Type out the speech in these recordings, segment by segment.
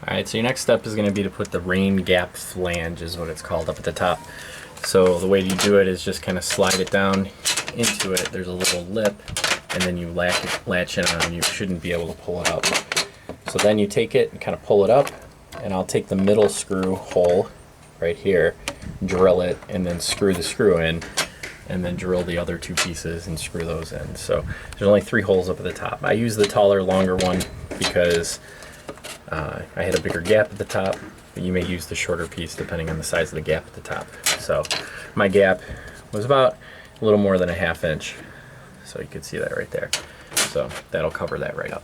Alright, so your next step is going to be to put the rain gap flange, is what it's called, up at the top. So the way you do it is just kind of slide it down into it. There's a little lip, and then you latch it on. You shouldn't be able to pull it up. So then you take it and kind of pull it up, and I'll take the middle screw hole right here, drill it, and then screw the screw in, and then drill the other two pieces and screw those in. So there's only 3 holes up at the top. I use the taller, longer one because I had a bigger gap at the top, but you may use the shorter piece depending on the size of the gap at the top. So my gap was about a little more than a 1/2 inch. So you can see that right there. So that'll cover that right up.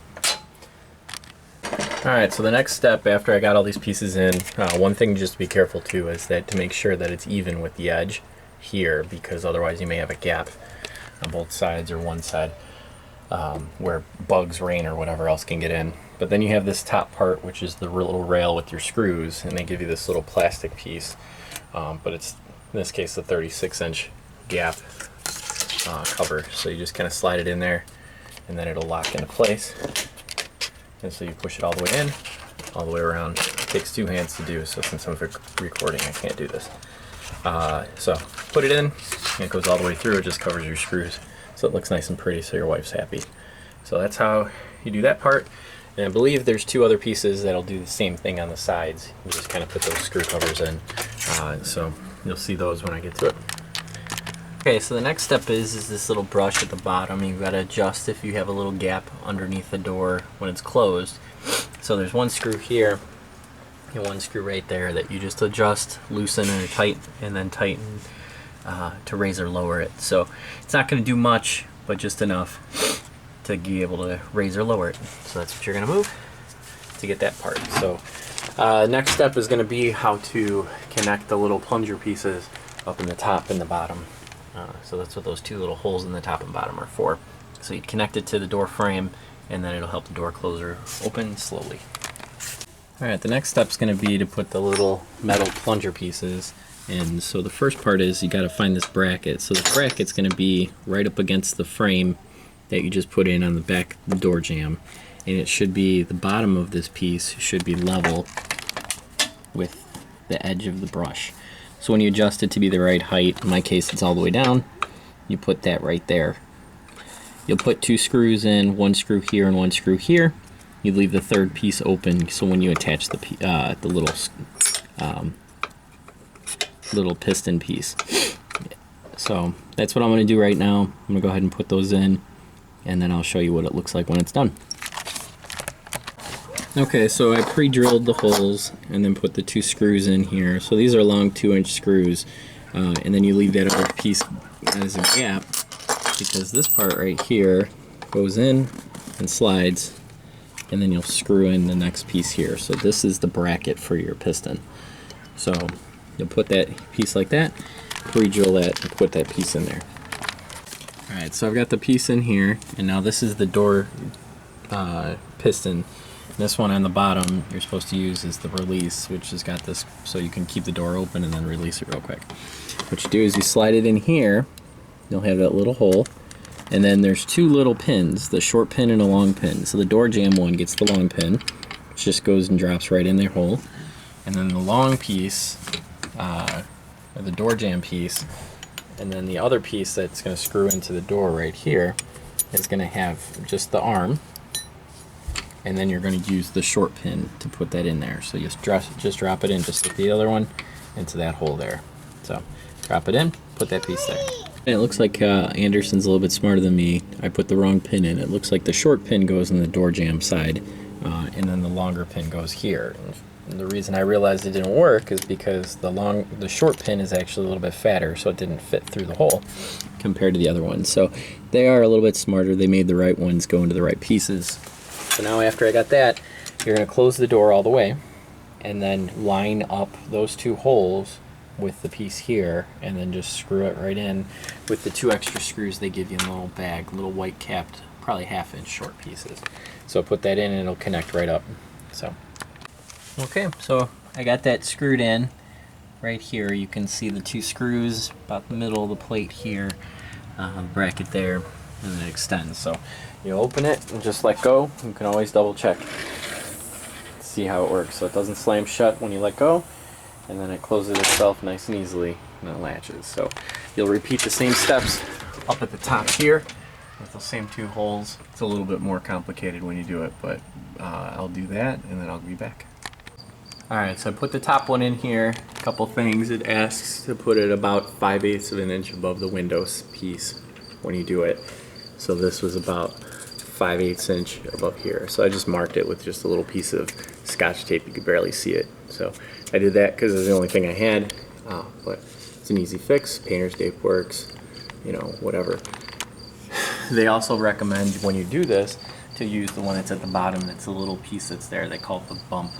Alright, so the next step after I got all these pieces in, one thing just to be careful too is that to make sure that it's even with the edge here, because otherwise you may have a gap on both sides or one side where bugs, rain, or whatever else can get in. But then you have this top part, which is the little rail with your screws, and they give you this little plastic piece, but it's in this case a 36-inch gap cover. So you just kind of slide it in there, and then it'll lock into place. And so you push it all the way in, all the way around. It takes 2 hands to do, so since I'm recording, I can't do this. So put it in, and it goes all the way through. It just covers your screws, so it looks nice and pretty, so your wife's happy. So that's how you do that part. And I believe there's 2 other pieces that'll do the same thing on the sides. You just kind of put those screw covers in. So you'll see those when I get to it. Okay, so the next step is this little brush at the bottom. You've got to adjust if you have a little gap underneath the door when it's closed. So there's 1 screw here and 1 screw right there that you just adjust, loosen, and then tighten to raise or lower it. So it's not going to do much, but just enough to be able to raise or lower it. So that's what you're going to move to get that part. So next step is going to be how to connect the little plunger pieces up in the top and the bottom. So that's what those 2 little holes in the top and bottom are for. So you connect it to the door frame, and then it'll help the door closer open slowly. Alright, the next step is going to be to put the little metal plunger pieces in. So the first part is you got to find this bracket. So the bracket's going to be right up against the frame that you just put in on the back of the door jamb, and it should be, the bottom of this piece should be level with the edge of the brush. So when you adjust it to be the right height, in my case it's all the way down, you put that right there. You'll put 2 screws in, 1 screw here and 1 screw here. You leave the 3rd piece open, so when you attach the little piston piece. So that's what I'm going to do right now. I'm going to go ahead and put those in, and then I'll show you what it looks like when it's done. Okay, so I pre-drilled the holes and then put the 2 screws in here. So these are long 2-inch screws, and then you leave that other piece as a gap, because this part right here goes in and slides, and then you'll screw in the next piece here. So this is the bracket for your piston. So you'll put that piece like that, pre-drill that, and put that piece in there. Alright, so I've got the piece in here, and now this is the door piston. This one on the bottom you're supposed to use is the release, which has got this so you can keep the door open and then release it real quick. What you do is you slide it in here, you'll have that little hole, and then there's 2 little pins, the short pin and a long pin. So the door jamb one gets the long pin, which just goes and drops right in their hole, and then the long piece, or the door jamb piece, and then the other piece that's going to screw into the door right here is going to have just the arm, and then you're going to use the short pin to put that in there. So you just drop it in just like the other one into that hole there. So drop it in, put that piece there. And it looks like Anderson's a little bit smarter than me. I put the wrong pin in. It looks like the short pin goes in the door jamb side, and then the longer pin goes here. And the reason I realized it didn't work is because the short pin is actually a little bit fatter, so it didn't fit through the hole compared to the other ones. So they are a little bit smarter. They made the right ones go into the right pieces. So now after I got that, you're going to close the door all the way, and then line up those 2 holes with the piece here, and then just screw it right in with the 2 extra screws they give you in the little bag, little white capped, probably 1/2 inch short pieces. So put that in and it'll connect right up. So okay, so I got that screwed in right here. You can see the 2 screws about the middle of the plate here, bracket there, and it extends. So you open it and just let go. You can always double check. see how it works. So it doesn't slam shut when you let go, and then it closes itself nice and easily, and it latches. So you'll repeat the same steps up at the top here with those same 2 holes. It's a little bit more complicated when you do it, but I'll do that and then I'll be back. Alright, so I put the top one in here. A couple things. It asks to put it about 5/8 of an inch above the window piece when you do it. So this was about 5/8 inch above here. So I just marked it with just a little piece of Scotch tape. You could barely see it. So I did that because it's the only thing I had. But it's an easy fix. Painter's tape works, you know, whatever. They also recommend when you do this to use the one that's at the bottom. That's a little piece that's there. They call it the bump.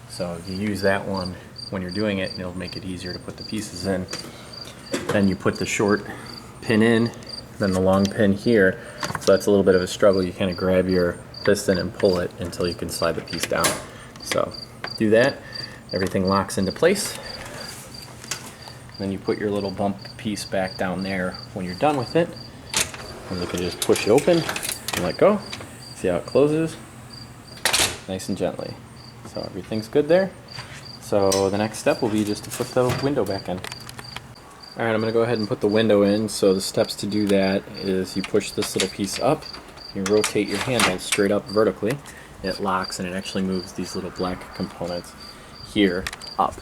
So if you use that one when you're doing it, and it'll make it easier to put the pieces in. Then you put the short pin in, then the long pin here. So that's a little bit of a struggle. You kind of grab your piston and pull it until you can slide the piece down. So do that. Everything locks into place. Then you put your little bump piece back down there when you're done with it. And you can just push it open and let go. See how it closes? Nice and gently. So everything's good there. So the next step will be just to put the window back in. Alright, I'm going to go ahead and put the window in. So the steps to do that is you push this little piece up, you rotate your handle straight up vertically, it locks and it actually moves these little black components here up.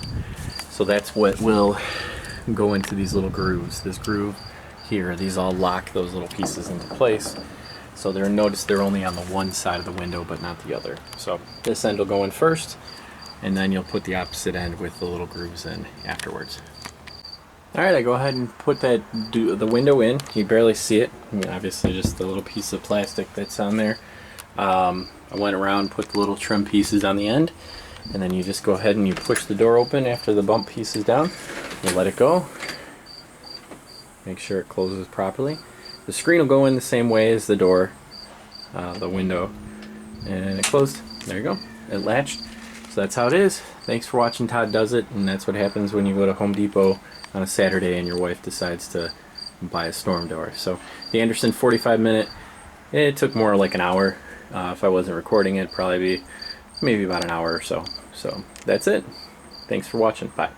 So that's what will go into these little grooves. This groove here, these all lock those little pieces into place. So notice they're only on the one side of the window but not the other. So this end will go in first, and then you'll put the opposite end with the little grooves in afterwards. Alright, I go ahead and put the window in. You barely see it. I mean, obviously just the little piece of plastic that's on there. I went around, put the little trim pieces on the end, and then you just go ahead and you push the door open after the bump piece is down. You let it go. Make sure it closes properly. The screen will go in the same way as the door, the window, and it closed. There you go. It latched. So that's how it is. Thanks for watching Todd Does It, and that's what happens when you go to Home Depot on a Saturday and your wife decides to buy a storm door. So the Andersen 45-minute, it took more like an hour. If I wasn't recording it, it'd probably be maybe about an hour or so. So that's it. Thanks for watching. Bye.